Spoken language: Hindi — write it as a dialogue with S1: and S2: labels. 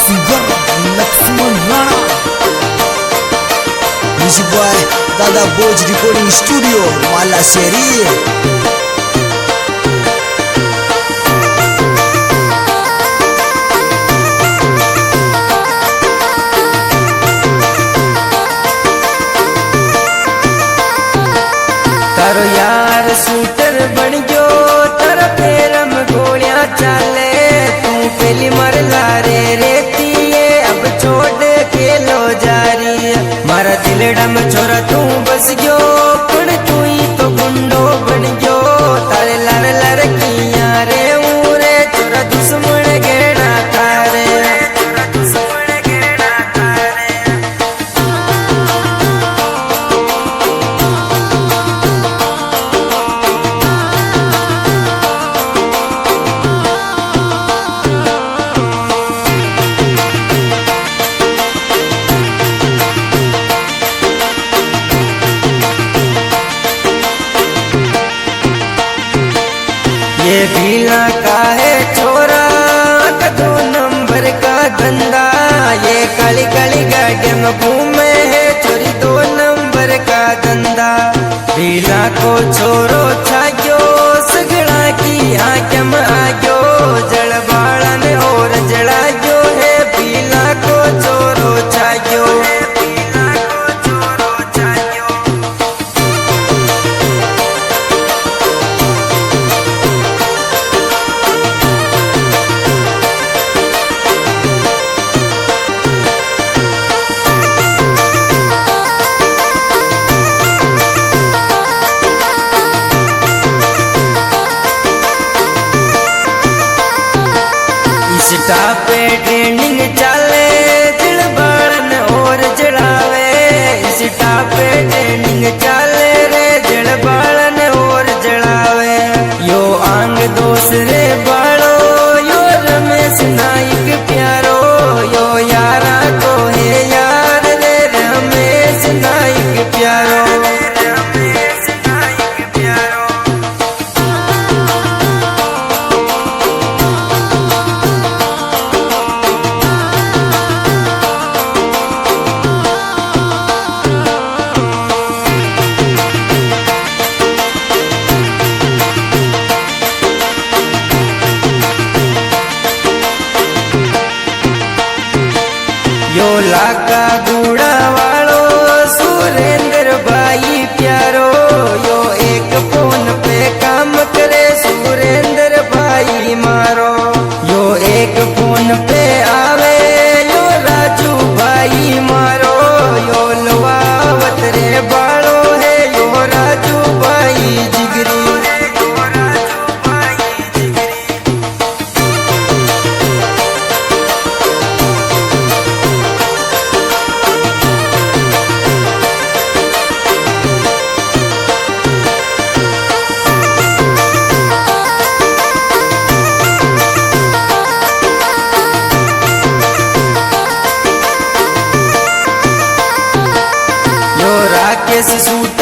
S1: Singer Lakshman Rana, music by Dada Bose recording studio माला शेरी।
S2: तारो यार शूटर बन गयो, तारा पैर में गोलियां चाले, तू पहली मर लारे रेती है, अब छोड़ के लो जारी। मारा दिलड़ा में छोरा तू बस गयो, पण तू ही तो गुंडो बन गयो। तारे लार लार किया रे ऊरे, छोरा दुश्मन गेड़ा तारे। ये भीला का है छोरा का 2 नंबर का धंधा, ये काली काली गाड़ी में घूमे है चोरी 2 नंबर का धंधा। भीला को छोरो छाग्यो, सगड़ा की आँख में आग्यो, जड़ बाड़ा ने और जड़ा गयो है। भीला को छोरो छाग्यो, स्टाफ पे ट्रेनिंग चाले, जड़ बाड़न और जड़ावे। स्टाफ पे ट्रेनिंग चाले रे, जड़ बाड़न और जड़ावे। यो आंग दूसरे बाड़ो, यो रमेश नाइक प्यारो, यो यारा को है यार रे रमेश नाइक प्यारो। यो लाका गुड़ा वालो सुरेंद्र भाई प्यारो, यो एक फोन पे काम करे सुरेंद्र भाई मारो। यो एक फोन पे आवे, यो राजू भाई मारो, यो लवावत रे बाड़ो है, यो राजू भाई जिगरी। राकेश सूट